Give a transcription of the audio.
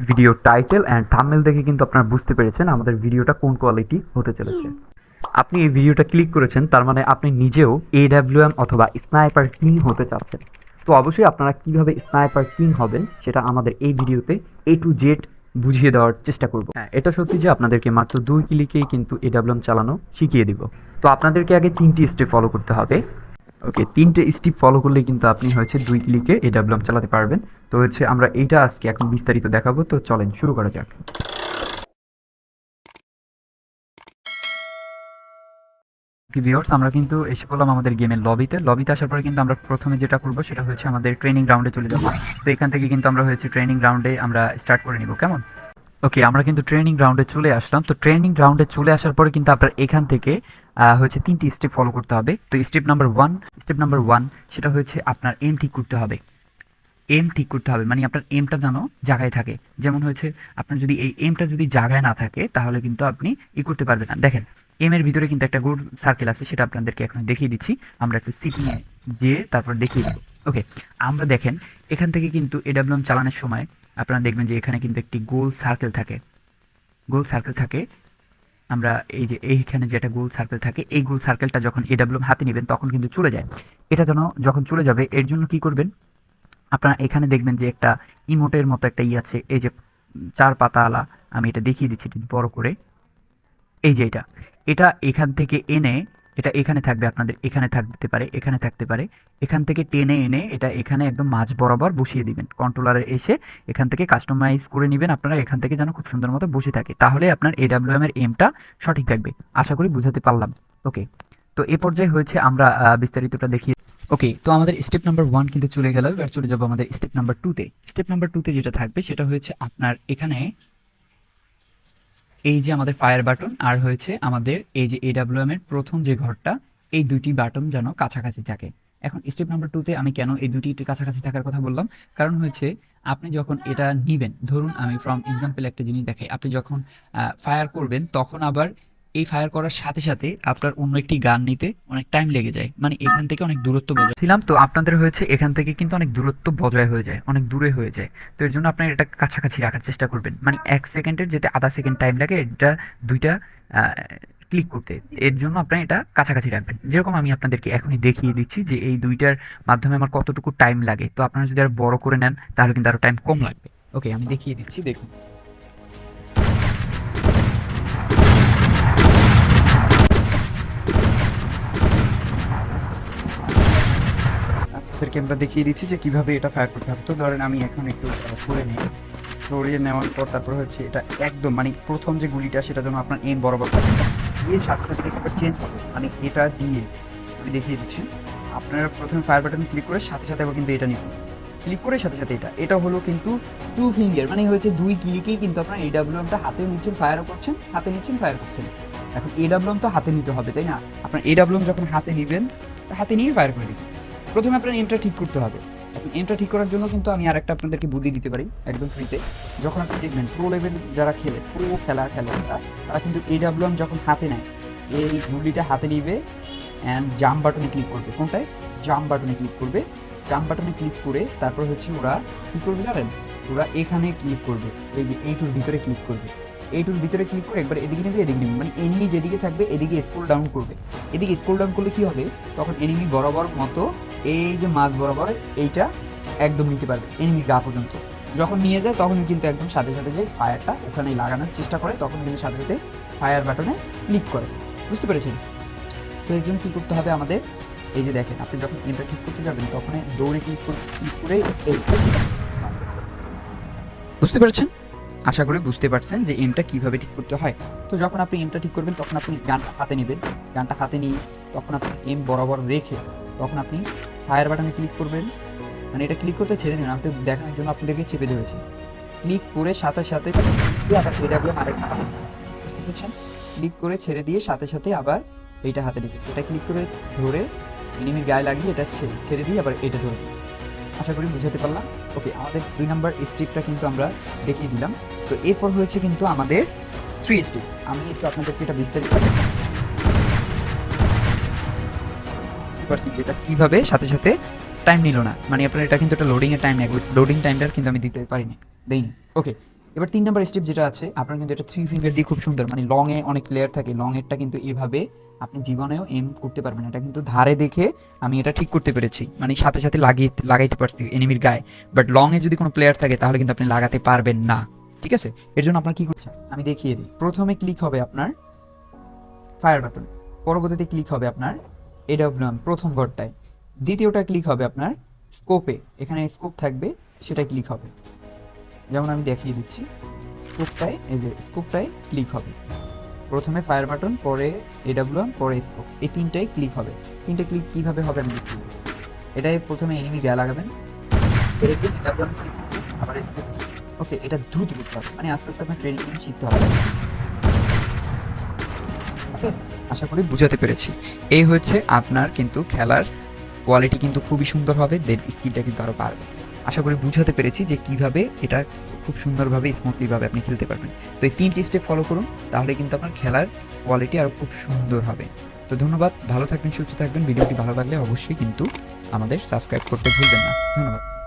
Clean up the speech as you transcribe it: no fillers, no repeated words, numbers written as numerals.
Video title and thumbnail দেখে কিন্তু আপনারা বুঝতে পেরেছেন আমাদের ভিডিওটা কোন কোয়ালিটি হতে চলেছে। আপনি এই ভিডিওটা ক্লিক করেছেন, তার মানে আপনি নিজেও এডাব্লিউএম অথবা স্নাইপার কিং হতে চাচ্ছেন। তো অবশ্যই আপনারা কিভাবে স্নাইপার কিং হবেন সেটা আমাদের এই ভিডিওতে এ টু জেড বুঝিয়ে দেওয়ার চেষ্টা করব। হ্যাঁ, এটা সত্যি যে আপনাদেরকে মাত্র 2 ক্লিকেই কিন্তু এডাব্লিউএম চালানো শিখিয়ে দিব। তো আপনাদেরকে আগে 3টি স্টেপ ফলো করতে হবে। ওকে, 3টে স্টেপ ফলো করলেই কিন্তু আপনি হচ্ছে 2 ক্লিকে এডাব্লিউএম চালাতে পারবেন। তো হচ্ছে আমরা এইটা আজকে এখন বিস্তারিত দেখাবো। তো চলেন শুরু করা যাক। ভিউয়ার্স, আমরা কিন্তু এসে পড়লাম আমাদের গেমের লবিতে আসার পরে কিন্তু আমরা প্রথমে যেটা করবো সেটা হচ্ছে আমাদের ট্রেনিং গ্রাউন্ডে চলে যাবো। তো এখান থেকে কিন্তু আমরা হচ্ছে ট্রেনিং গ্রাউন্ডে আমরা স্টার্ট করে নিব, কেমন? ওকে, আমরা কিন্তু ট্রেনিং গ্রাউন্ডে চলে আসলাম। তো ট্রেনিং গ্রাউন্ডে চলে আসার পরে কিন্তু আপনার এখান থেকে হচ্ছে 3টি স্টেপ ফলো করতে হবে। তো স্টেপ নাম্বার ওয়ান সেটা হচ্ছে আপনার এম ঠিক করতে হবে। এম ঠিক করতে হবে মানে আপনার এমটা যেন জায়গায় থাকে। যেমন হচ্ছে আপনার যদি এই এমটা যদি জায়গায় না থাকে তাহলে কিন্তু আপনি করতে পারবেন না। দেখেন, এম এর ভিতরে কিন্তু একটা গোল সার্কেল আছে, সেটা আপনাদেরকে এখন দেখিয়ে দিচ্ছি। আমরা একটু সিটিংয়ে যেয়ে তারপর দেখিয়ে দিব। ওকে, আমরা দেখেন এখান থেকে কিন্তু এডাব্লিউএম চালানোর সময় আপনারা দেখবেন যে এখানে কিন্তু একটি গোল সার্কেল থাকে। আমরা এই যে এইখানে যে একটা গোল সার্কেল থাকে, এই গোল সার্কেলটা যখন এডাব্লিউএম হাতে নেবেন তখন কিন্তু চলে যায়। এটা যেন যখন চলে যাবে এর জন্য কি করবেন, আপনারা এখানে দেখবেন যে একটা ইমোটের মতো একটা আছে, এই যে 4 পাতাওয়ালা। আমি এটা দেখিয়ে দিচ্ছি একটু বড় করে। এই যে এটা এখান থেকে এনে এটা এখানে থাকবে, আপনাদের এখানে থাকতে পারে, এখানে থাকতে পারে। এখান থেকে টেনে এনে এটা এখানে একদম মাঝ বরাবর বসিয়ে দিবেন। কন্ট্রোলারে এসে এখান থেকে কাস্টমাইজ করে নেবেন আপনারা, এখান থেকে যেন খুব সুন্দর মতো বসে থাকে। তাহলে আপনার এডাব্লিউএম এর এমটা সঠিক থাকবে। আশা করি বুঝাতে পারলাম। ওকে, তো এ পর্যায়ে হয়েছে আমরা বিস্তারিতটা দেখি। ওকে, তো আমাদের স্টেপ নাম্বার 1 কিন্তু চলে গেল। এবার চলে যাব আমাদের স্টেপ নাম্বার 2 তে। স্টেপ নাম্বার 2 তে যেটা থাকবে সেটা হচ্ছে আপনার এখানে এই যে আমাদের ফায়ার বাটন আর হয়েছে আমাদের এই যে এডাব্লিউএম এর প্রথম যে ঘরটা, এই দুইটি বাটন যেন কাছাকাছি থাকে। এখন স্টেপ নাম্বার 2 তে আমি কেন এই দুটি একটু কাছাকাছি থাকার কথা বললাম, কারণ হচ্ছে আপনি যখন এটা নিবেন, ধরুন আমি ফ্রম এক্সাম্পল একটা জিনিস দেখাই। আপনি যখন ফায়ার করবেন তখন আবার এই ফায়ার করার সাথে সাথে আপনার অন্য একটি গান নিতে অনেক টাইম লেগে যায়, মানে এখান থেকে অনেক দূরত্ব বজায় ছিলাম। তো আপনাদের হয়েছে এখান থেকে কিন্তু অনেক দূরত্ব বজায় হয়ে যায়, অনেক দূরে হয়ে যায়। তো এর জন্য আপনার এটা কাছাকাছি রাখার চেষ্টা করবেন, মানে 1 সেকেন্ডের যেতে আধা সেকেন্ড টাইম লাগে এটা দুইটা ক্লিক করতে। এর জন্য আপনার এটা কাছাকাছি রাখবেন। যেরকম আমি আপনাদেরকে এখনই দেখিয়ে দিচ্ছি যে এই দুইটার মাধ্যমে আমার কতটুকু টাইম লাগে। তো আপনারা যদি আরো বড় করে নেন তাহলে কিন্তু আরো টাইম কম লাগবে। ওকে, আমি দেখিয়ে দিচ্ছি, দেখুন। আপনাদেরকে আমরা দেখিয়ে দিচ্ছি যে কিভাবে এটা ফায়ার করতে হবে। তো ধরেন আমি এখন একটু করে নিই। সরিয়ে নেওয়ার পর তারপর হচ্ছে এটা একদম মানে প্রথম যে গুলিটা সেটা যেন আপনার এম বরাবর থাকে। এর সাথে সাথে কিন্তু আবার চেঞ্জ হবে, মানে এটা দিয়ে আমি দেখিয়ে দিচ্ছি। আপনারা প্রথমে ফায়ার বাটন ক্লিক করে সাথে সাথে আবার কিন্তু এটা নেবেন, ক্লিক করে সাথে সাথে এটা হলো কিন্তু 2 ফিঙ্গার, মানে হয়েছে 2 ক্লিকেই কিন্তু আপনার এডাব্লিউএমটা হাতে নিচ্ছেন, ফায়ারও করছেন, হাতে নিচ্ছেন, ফায়ার করছেন। এখন এডাব্লিউএম তো হাতে নিতে হবে, তাই না? আপনার এডাব্লিউএম যখন হাতে নেবেন, হাতে নিয়ে ফায়ার করে দিবেন। প্রথমে আপনার এমটা ঠিক করতে হবে। এখন এমটা ঠিক করার জন্য কিন্তু আমি আরেকটা আপনাদেরকে বুদ্ধি দিতে পারি একদম ফ্রিতে। যখন আপনি দেখবেন প্রো লেভেল যারা খেলে, খেলে তারা কিন্তু এডাব্লিউএম যখন হাতে নেয়, এই গুলিটা হাতে নিবে অ্যান্ড জাম্প বাটনে ক্লিক করবে। কোনটায়? জাম্প বাটনে ক্লিক করবে। জাম্প বাটনে ক্লিক করে তারপর হচ্ছে ওরা কী করবে জানেন? ওরা এখানে ক্লিক করবে, এই যে এইটুর ভিতরে ক্লিক করবে। এইটুর ভিতরে ক্লিক করে একবার এদিকে নেবে, এদিকে নেবে, মানে এনিমি যেদিকে থাকবে এদিকে স্ক্রল ডাউন করবে। এদিকে স্ক্রল ডাউন করলে কী হবে, তখন এনিমি বরাবর মতো এই যে মাঝ বরাবর এইটা একদম নিতে পারবে এনিমির গা পর্যন্ত। যখন নিয়ে যায় তখন কিন্তু একদম সাথে সাথে যে ফায়ারটা ওখানে লাগানোর চেষ্টা করে, তখন কিন্তু সাথে সাথে ফায়ার বাটনে ক্লিক করে। বুঝতে পেরেছেন? তো এর জন্য কী করতে হবে আমাদের, এই যে দেখেন আপনি যখন এমটা ঠিক করতে যাবেন তখন দৌড়ে ক্লিক করে বুঝতে পেরেছেন? আশা করি বুঝতে পারছেন যে এমটা কিভাবে ঠিক করতে হয়। তো যখন আপনি এমটা ঠিক করবেন তখন আপনি গানটা হাতে নেবেন, গানটা হাতে নিয়ে তখন আপনি এম বরাবর রেখে তখন আপনি ফায়ার বাটনে ক্লিক করবেন। মানে এটা ক্লিক করতে ছেড়ে দিন, আমি তো দেখানোর জন্য আপনাদেরকে চেপে ধরেছি। ক্লিক করে সাথে সাথে বুঝতে পেরেছেন? ক্লিক করে ছেড়ে দিয়ে সাথে সাথে আবার এইটা হাতে নেবেন। এটা ক্লিক করে ধরে এনিমির গায়ে লাগিয়ে এটা ছেড়ে দিয়ে আবার এটা ধরবেন। আশা করি বুঝাতে পারলাম। ওকে, আমাদের 2 নাম্বার স্টেপটা কিন্তু আমরা দেখিয়ে দিলাম। তো এরপর হয়েছে কিন্তু আমাদের 3 স্টেপ। আমি একটু আপনাদেরকে এটা বিস্তারিত যেটা কিভাবে সাথে সাথে টাইম নিল না, মানে আপনার এটা কিন্তু একটা লোডিং এর টাইম লাগবে। লোডিং টাইমটা কিন্তু আমি দিতে পারিনি, দেইনি। ওকে, এবার 3 নাম্বার স্টেপ যেটা আছে, আপনার কিন্তু এটা 3 ফিঙ্গার দিয়ে খুব সুন্দর, মানে লং এ অনেক প্লেয়ার থাকে, লং এরটা কিন্তু এভাবে আপনি জীবনেও এম করতে পারবেন। এটা কিন্তু ধারে দেখে আমি এটা ঠিক করতে পেরেছি, মানে সাথে সাথে লাগাইতে পারছি এনিমির গায়ে। বাট লং এ যদি কোনো প্লেয়ার থাকে তাহলে কিন্তু আপনি লাগাতে পারবেন না, ঠিক আছে? এর জন্য আপনার কি করছে আমি দেখিয়ে দিই। প্রথমে ক্লিক হবে আপনার ফায়ার বাটন, পরবর্তীতে ক্লিক হবে আপনার এডব্লিউএম প্রথম ঘরটায়, দ্বিতীয়টা ক্লিক হবে আপনার স্কোপে, এখানে স্কোপ থাকবে সেটা ক্লিক হবে। যেমন আমি দেখিয়ে দিচ্ছি, স্কোপটায় এই যে স্কোপটায় ক্লিক হবে, প্রথমে ফায়ার বাটন, পরে এডব্লিউএম, পরে স্কোপ, এই তিনটাই ক্লিক হবে। তিনটে ক্লিক কিভাবে হবে আমি দেখিয়ে দিই। এটাই প্রথমে এনিমি গায়ে লাগাবেন, এরকম এডব্লিউএম ক্লিক করবেন, আবার স্কোপ। ওকে, এটা দ্রুত করতে হবে, মানে আস্তে আস্তে আপনার ট্রেনিং শিখতে হবে। ওকে, আশা করি বুঝাতে পেরেছি। এই হচ্ছে আপনার কিন্তু খেলার কোয়ালিটি কিন্তু খুবই সুন্দর হবে, দেন স্কিলটা কিন্তু আরও বাড়বে। আশা করি বুঝাতে পেরেছি যে কিভাবে এটা খুব সুন্দরভাবে স্মুথলিভাবে আপনি খেলতে পারবেন। তো এই 3টি স্টেপ ফলো করুন, তাহলে কিন্তু আপনার খেলার কোয়ালিটি আরও খুব সুন্দর হবে। তো ধন্যবাদ, ভালো থাকবেন, সুস্থ থাকবেন। ভিডিওটি ভালো লাগলে অবশ্যই কিন্তু আমাদের সাবস্ক্রাইব করতে ভুলবেন না। ধন্যবাদ।